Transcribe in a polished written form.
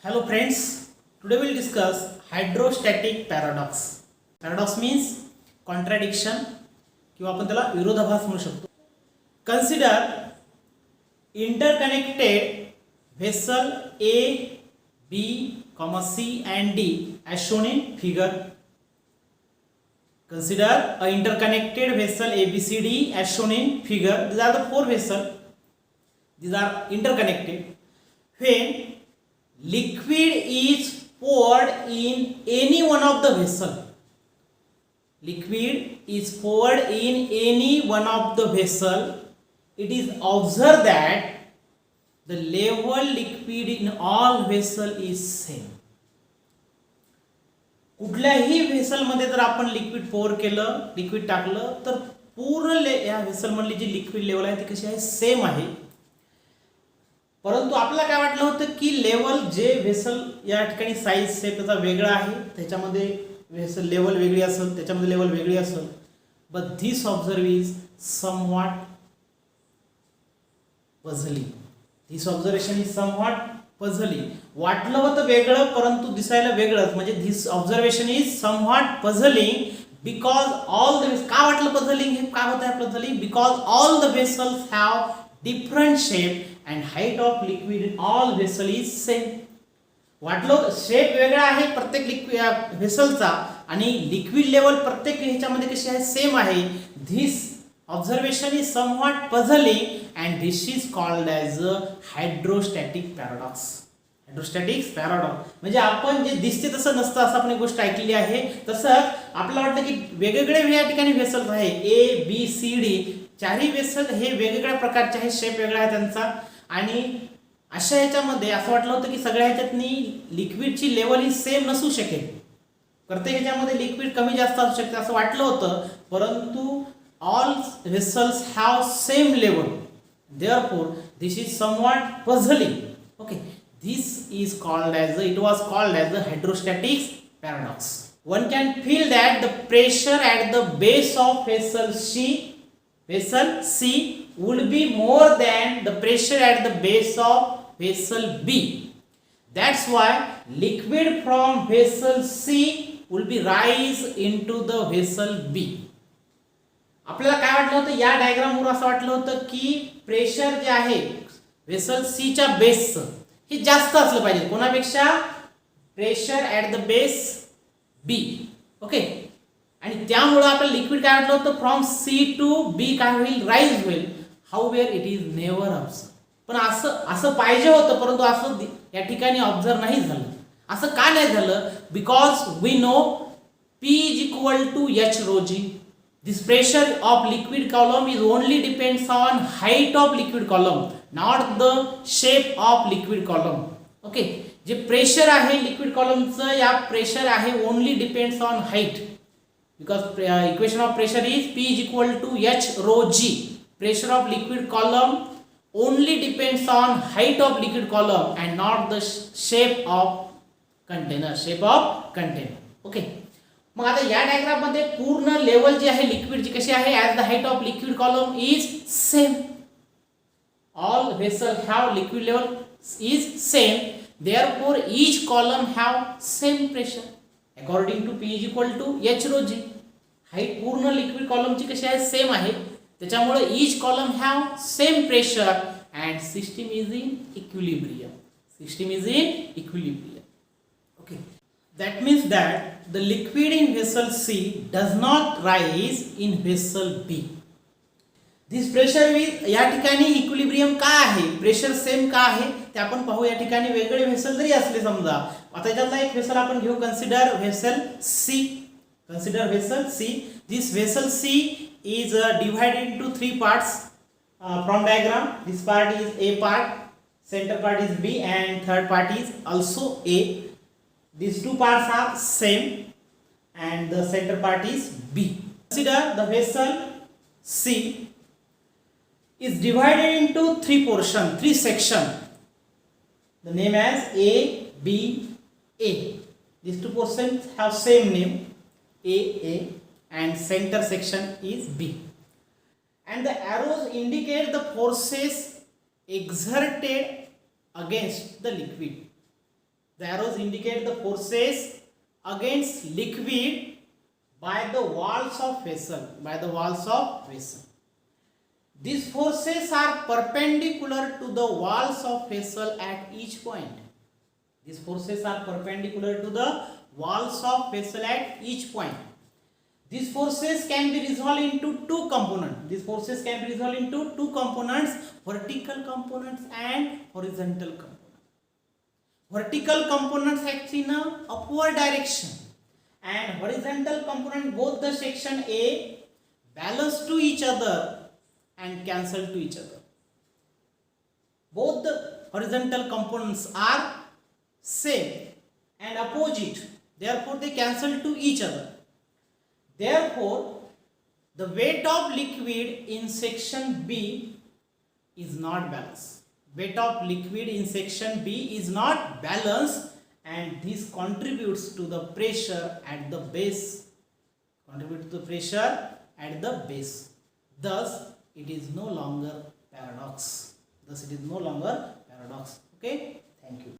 Hello friends, today we will discuss hydrostatic paradox. Paradox means contradiction किंवा आपण त्याला विरोधाभास म्हणू शकतो. Consider interconnected vessel A, B, C and D as shown in figure. Consider a interconnected vessel A, B, C, D as shown in figure. These are the four vessels. These are interconnected. When liquid is poured in any one of the vessel, liquid is poured in any one of the vessel, it is observed that the level liquid in all vessel is same. कुठल्याही vessel मध्ये जर आपण liquid पोर केलं, liquid टाकलं, तर पूर्ण या vessel मधली जी लिक्विड लेवल आहे ती कशी आहे, सेम आहे. परंतु आपल्याला काय वाटलं होतं की लेवल जे व्हेसल या ठिकाणी साईज शेप त्याचा वेगळा आहे, त्याच्यामध्ये व्हेसल लेवल वेगळी असेल, त्याच्यामध्ये लेवल वेगळी असेल. But this observe is somewhat puzzling. This observation is somewhat puzzling. वाटलं होतं वेगळं परंतु दिसायला वेगळंच, म्हणजे this observation is somewhat puzzling because all the, का वाटलं पझलिंग, हे का होत आहे puzzling, because all the vessels have different shape and height of liquid in all vessel is same. वाटलं शेप वेगळा आहे प्रत्येक लिक्विड व्हेसलचा आणि लिक्विड लेवल प्रत्येक ह्याच्यामध्ये कशी आहे, सेम आहे. This observation is somewhat puzzling and this is called as a hydrostatic paradox. Hydrostatic paradox म्हणजे आपण जे दिसते तसं नसतं असं आपण एक गोष्ट ऐकलेली आहे. तसंच आपल्याला वाटतं की वेगवेगळे या ठिकाणी व्हेसल्स आहे, ए बी सी डी, चारही व्हेसल हे वेगवेगळ्या प्रकारचे आहे, शेप वेगळा आहे त्यांचा. आणि अशा ह्याच्यामध्ये असं वाटलं होतं की सगळ्या ह्याच्यातनी लिक्विडची लेवल ही सेम नसू शकेल, प्रत्येक ह्याच्यामध्ये लिक्विड कमी जास्त असू शकते असं वाटलं होतं. परंतु all vessels have same level, therefore this is somewhat puzzling. Okay, this is called as it was called as a hydrostatic paradox. One can feel that the pressure at the base of vessel C would be more than the pressure at the base of vessel B. That's why liquid from vessel C will be rise into the vessel B. आपल्याला काय वाटलं होतं या diagram वर, असं वाटलं होतं की pressure जे आहे व्हेसल C च्या बेसचं हे जास्त असलं पाहिजे कोणापेक्षा, pressure at the base B. Okay, आणि त्यामुळे आपल्याला लिक्विड काय वाटलं होतं, फ्रॉम सी टू बी काय होईल, राईज होईल. हाऊवेअर इट इज नेव्हर ऑब्झर्व. पण असं पाहिजे होतं परंतु असं या ठिकाणी ऑब्झर्व नाही झालं. असं का नाही झालं, because we know P is equal to h rho g. This pressure of liquid column is only depends on height of liquid column, not the shape of liquid column. Okay, जे pressure आहे liquid कॉलमचं, या pressure आहे only depends on height. Because equation of pressure is P is equal to H rho G. Pressure of liquid column only depends on height of liquid column and not the shape of container. Shape of container. Okay. मग आता या diagram मध्ये पूर्ण level जी आहे लिक्विडची कशी आहे, as the height of liquid column is same. All vessels have liquid level is same. Therefore, each column have same pressure. According to P is equal to H rho G. Height पूर्ण liquid कॉलमची कशी आहे, same आहे. त्याच्यामुळे each column have same pressure and system is in equilibrium. System is in equilibrium. Okay. That means that the liquid in vessel C does not rise in vessel B. This pressure with या ठिकाणी equilibrium का आहे, pressure same का आहे ते आपण पाहू. या ठिकाणी वेगळे व्हेसल जरी असले समजा, आता याच्यातला एक व्हेसल आपण घेऊ, consider vessel C. Consider vessel C. This vessel C is divided into three parts from diagram. This part is A part, center part is B, and third part is also A. These two parts are same, and the center part is B. Consider the vessel C is divided into three portions, three sections. The name as A, B, A. These two portions have same name. A and center section is B, and the arrows indicate the forces exerted against the liquid. The arrows indicate the forces against liquid by the walls of vessel. These forces are perpendicular to the walls of vessel at each point. These forces are perpendicular to the walls of vessel at each point. These forces can be resolved into two components. Vertical components and horizontal components. Vertical components act in a upward direction, and horizontal component, both the section A balance to each other and cancel to each other. Both the horizontal components are same and opposite, therefore they cancel to each other. Therefore, the weight of liquid in section B is not balanced. Weight of liquid in section B is not balanced, and this contributes to the pressure at the base. Thus, it is no longer paradox. Okay, thank you.